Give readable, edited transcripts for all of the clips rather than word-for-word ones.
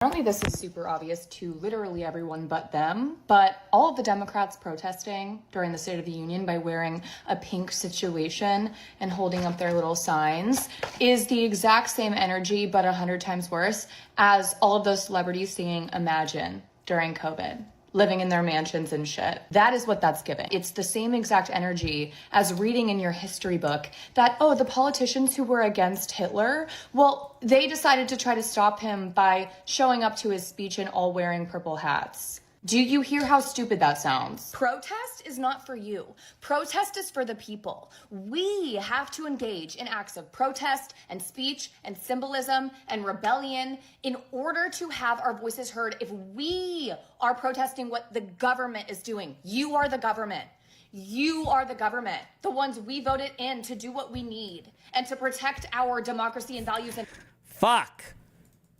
I don't think this is super obvious to literally everyone but them, but all of the Democrats protesting during the State of the Union by wearing a pink situation and holding up their little signs is the exact same energy, but 100 times worse, as all of those celebrities singing Imagine during COVID, living in their mansions and shit. That is what that's giving. It's the same exact energy as reading in your history book that, oh, the politicians who were against Hitler, well, they decided to try to stop him by showing up to his speech and all wearing purple hats. Do you hear how stupid that sounds? Protest is not for you. Protest is for the people. We have to engage in acts of protest and speech and symbolism and rebellion in order to have our voices heard. If we are protesting what the government is doing, you are the government. You are the government, the ones we voted in to do what we need and to protect our democracy and values. Fuck.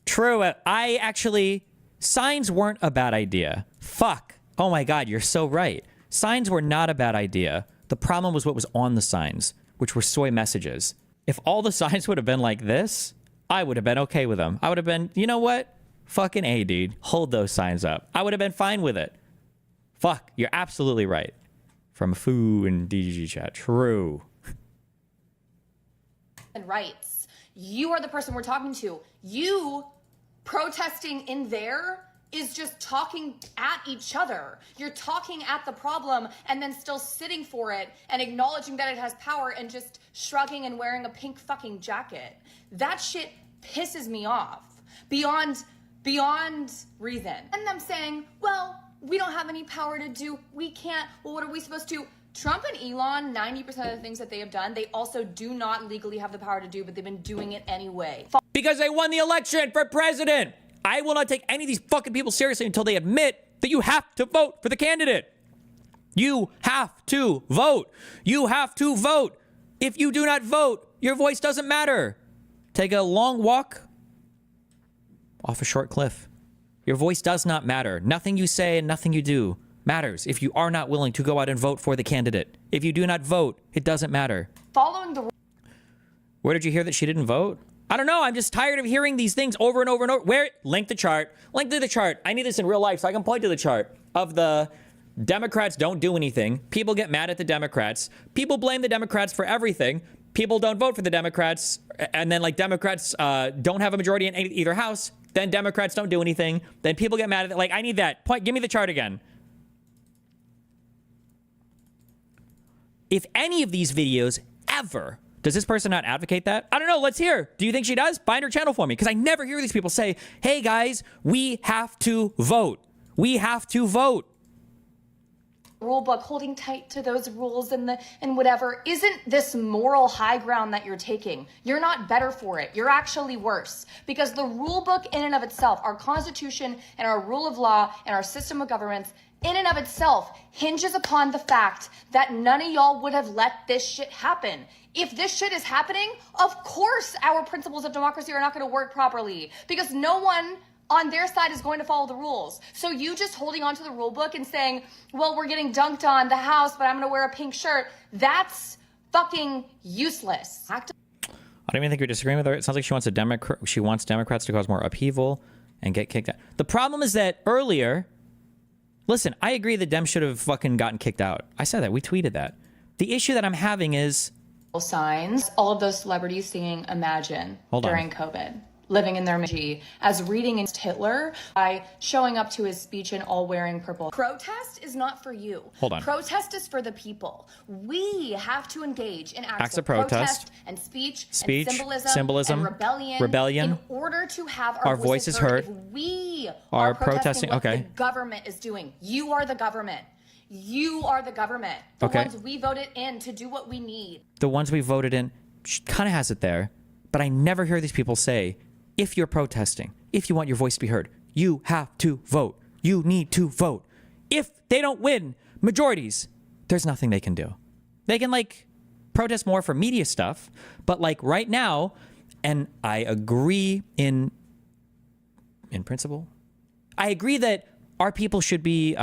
True. Signs weren't a bad idea. Fuck. Oh my God, you're so right. Signs were not a bad idea. The problem was what was on the signs, which were soy messages. If all the signs would have been like this, I would have been okay with them. I would have been, you know what? Fucking A, dude. Hold those signs up. I would have been fine with it. Fuck. You're absolutely right. From Foo and DGG chat. True. And rights. You are the person we're talking to. You protesting in there is just talking at each other. You're talking at the problem and then still sitting for it and acknowledging that it has power and just shrugging and wearing a pink fucking jacket. That shit pisses me off beyond reason. And them saying, well, we don't have any power to do, we can't, well, what are we supposed to? Trump and Elon, 90% of the things that they have done, they also do not legally have the power to do, but they've been doing it anyway. Because they won the election for president. I will not take any of these fucking people seriously until they admit that you have to vote for the candidate. You have to vote. You have to vote. If you do not vote, your voice doesn't matter. Take a long walk off a short cliff. Your voice does not matter. Nothing you say and nothing you do matters if you are not willing to go out and vote for the candidate. If you do not vote, it doesn't matter. Following the... Where did you hear that she didn't vote? I don't know. I'm just tired of hearing these things over and over and over. Where? Link the chart. Link to the chart. I need this in real life so I can point to the chart of the Democrats don't do anything. People get mad at the Democrats. People blame the Democrats for everything. People don't vote for the Democrats. And then, like, Democrats don't have a majority in either house. Then Democrats don't do anything. Then people get mad at it. Like, I need that. Point. Give me the chart again. If any of these videos ever... Does this person not advocate that? I don't know. Let's hear. Do you think she does? Find her channel for me. Because I never hear these people say, hey, guys, we have to vote. We have to vote. Rule book, holding tight to those rules and whatever, isn't this moral high ground that you're taking. You're not better for it. You're actually worse. Because the rule book in and of itself, our Constitution and our rule of law and our system of governments in and of itself hinges upon the fact that none of y'all would have let this shit happen. If this shit is happening, of course our principles of democracy are not going to work properly because no one on their side is going to follow the rules. So you just holding on to the rule book and saying, well, we're getting dunked on the House, but I'm going to wear a pink shirt. That's fucking useless. I don't even think you're disagreeing with her. It sounds like she wants Democrats to cause more upheaval and get kicked out. The problem is that earlier, listen, I agree that Dem should have fucking gotten kicked out. I said that. We tweeted that. The issue that I'm having is signs, all of those celebrities singing Imagine during COVID, living in their energy, as reading against Hitler by showing up to his speech and all wearing purple. Protest is not for you. Hold on. Protest is for the people. We have to engage in acts of protest and speech and symbolism and rebellion in order to have our voices heard. If we are protesting what the government is doing, you are the government. You are the government. The ones we voted in to do what we need. The ones we voted in, she kind of has it there, but I never hear these people say, if you're protesting, if you want your voice to be heard, you have to vote. You need to vote. If they don't win majorities, there's nothing they can do. They can, like, protest more for media stuff, but, like, right now, and I agree in principle, I agree that our people should be,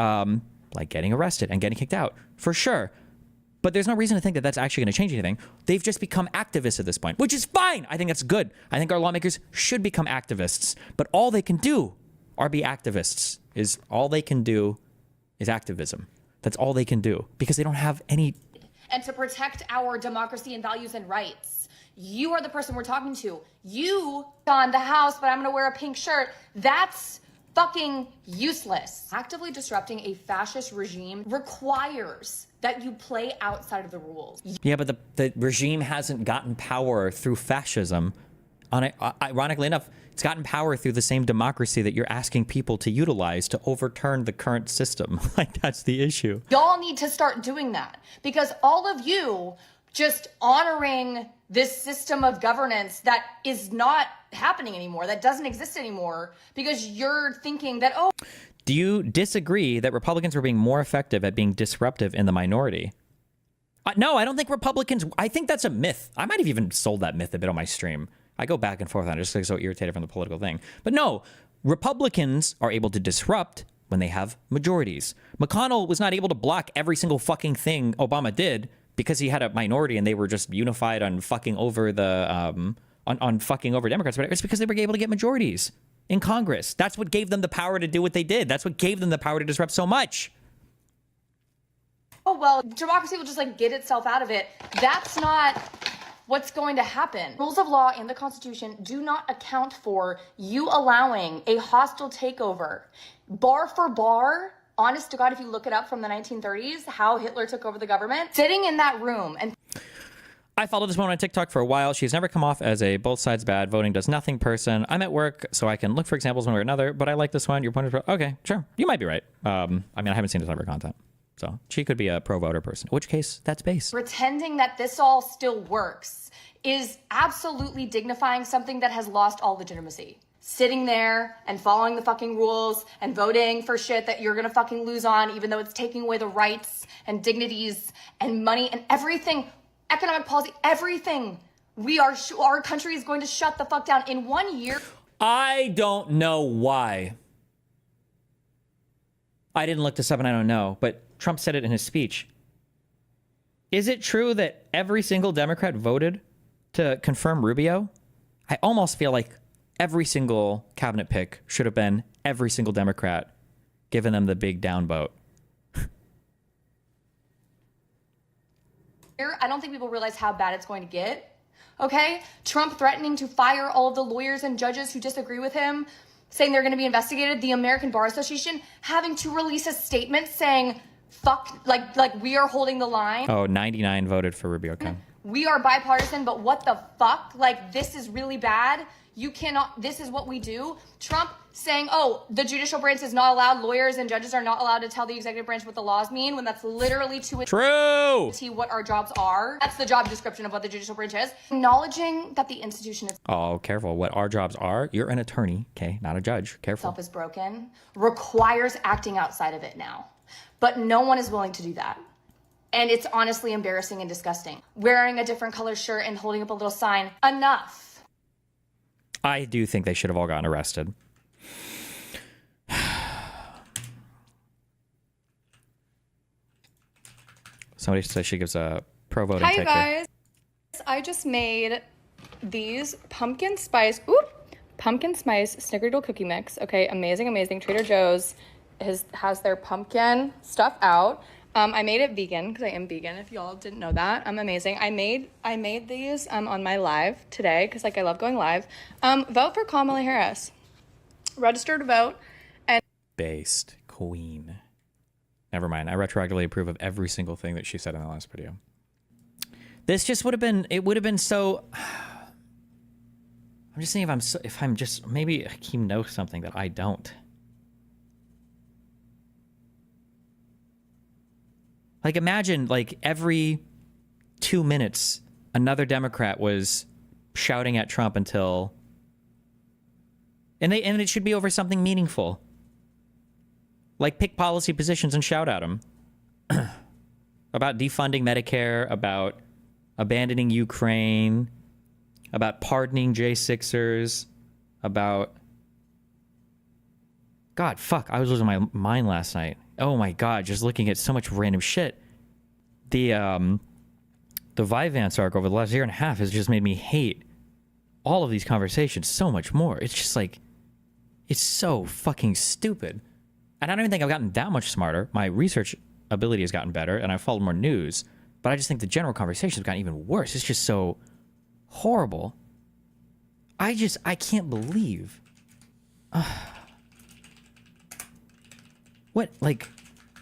like, getting arrested and getting kicked out, for sure. But there's no reason to think that that's actually going to change anything. They've just become activists at this point, which is fine. I think that's good. I think our lawmakers should become activists. But all they can do or be activists. Is all they can do is activism. That's all they can do because they don't have any. And to protect our democracy and values and rights. You are the person we're talking to. You on the House, but I'm going to wear a pink shirt. That's fucking useless. Actively disrupting a fascist regime requires that you play outside of the rules. Yeah, but the regime hasn't gotten power through fascism. Ironically enough, it's gotten power through the same democracy that you're asking people to utilize to overturn the current system. Like, that's the issue. Y'all need to start doing that because all of you just honoring this system of governance that is not happening anymore, that doesn't exist anymore, because you're thinking that, oh. Do you disagree that Republicans were being more effective at being disruptive in the minority? No, I don't think Republicans, I think that's a myth. I might have even sold that myth a bit on my stream. I go back and forth on it just because I'm so irritated from the political thing. But no, Republicans are able to disrupt when they have majorities. McConnell was not able to block every single fucking thing Obama did because he had a minority and they were just unified on fucking over the on fucking over Democrats. But it's because they were able to get majorities in Congress. That's what gave them the power to do what they did. That's what gave them the power to disrupt so much. Oh, well, democracy will just like get itself out of it. That's not what's going to happen. Rules of law and the Constitution do not account for you allowing a hostile takeover. Bar for bar, honest to God, if you look it up from the 1930s, how Hitler took over the government, sitting in that room and I followed this woman on TikTok for a while. She's never come off as a both sides bad, voting does nothing person. I'm at work, so I can look for examples one way or another, but I like this one. Your point is, okay, sure. You might be right. I mean, I haven't seen this of her content. So she could be a pro-voter person, in which case that's base. Pretending that this all still works is absolutely dignifying something that has lost all legitimacy. Sitting there and following the fucking rules and voting for shit that you're gonna fucking lose on, even though it's taking away the rights and dignities and money and everything, economic policy, everything. Our country is going to shut the fuck down in 1 year. I don't know why. I didn't look this up and I don't know, but Trump said it in his speech. Is it true that every single Democrat voted to confirm Rubio? I almost feel like every single cabinet pick should have been every single Democrat, giving them the big down vote. I don't think people realize how bad it's going to get. Okay? Trump threatening to fire all of the lawyers and judges who disagree with him, saying they're going to be investigated. The American Bar Association having to release a statement saying, fuck, like we are holding the line. Oh, 99 voted for Rubio. Okay. We are bipartisan, but what the fuck? Like, this is really bad. You cannot, this is what we do. Trump saying, oh, the judicial branch is not allowed, lawyers and judges are not allowed to tell the executive branch what the laws mean, when that's literally True. what our jobs are. That's the job description of what the judicial branch is. Acknowledging that the institution Oh, careful. What our jobs are, you're an attorney, okay, not a judge. Careful. itself is broken, requires acting outside of it now. But no one is willing to do that. And it's honestly embarrassing and disgusting. Wearing a different color shirt and holding up a little sign, enough. I do think they should have all gotten arrested. Somebody says she gives a pro voting. Hi guys, I just made these pumpkin spice snickerdoodle cookie mix. Okay, amazing. Trader Joe's has their pumpkin stuff out. I made it vegan because I am vegan. If y'all didn't know that, I'm amazing. I made these on my live today because I love going live. Vote for Kamala Harris. Register to vote. And Based queen. Never mind. I retroactively approve of every single thing that she said in the last video. This just would have been. It would have been so. I'm just saying if I'm just maybe Hakeem knows something that I don't. Like, imagine, like, every 2 minutes, another Democrat was shouting at Trump until... And it should be over something meaningful. Like, pick policy positions and shout at him. About defunding Medicare, about abandoning Ukraine, about pardoning J6ers, about... God, fuck, I was losing my mind last night. Oh my God, just looking at so much random shit. The Vyvanse arc over the last year and a half has just made me hate all of these conversations so much more. It's just like, It's so fucking stupid. And I don't even think I've gotten that much smarter. My research ability has gotten better, and I've followed more news. But I just think the general conversation has gotten even worse. It's just so horrible. I can't believe. What, like,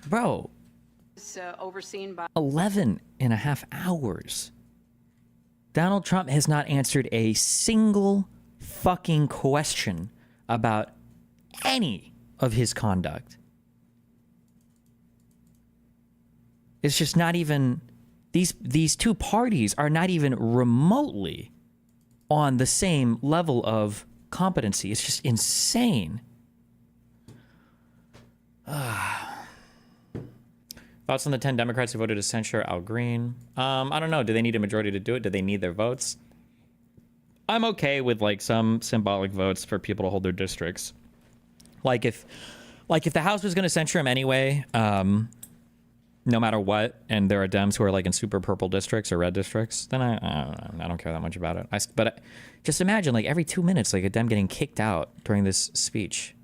bro, Overseen by 11 and a half hours. Donald Trump has not answered a single fucking question about any of his conduct. It's just not even, these two parties are not even remotely on the same level of competency. It's just insane. Thoughts on the 10 Democrats who voted to censure Al Green? I don't know. Do they need a majority to do it? Do they need their votes? I'm okay with like some symbolic votes for people to hold their districts. Like if the House was going to censure him anyway, no matter what, and there are Dems who are like in super purple districts or red districts, then I don't care that much about it. But just imagine like every 2 minutes, like a Dem getting kicked out during this speech.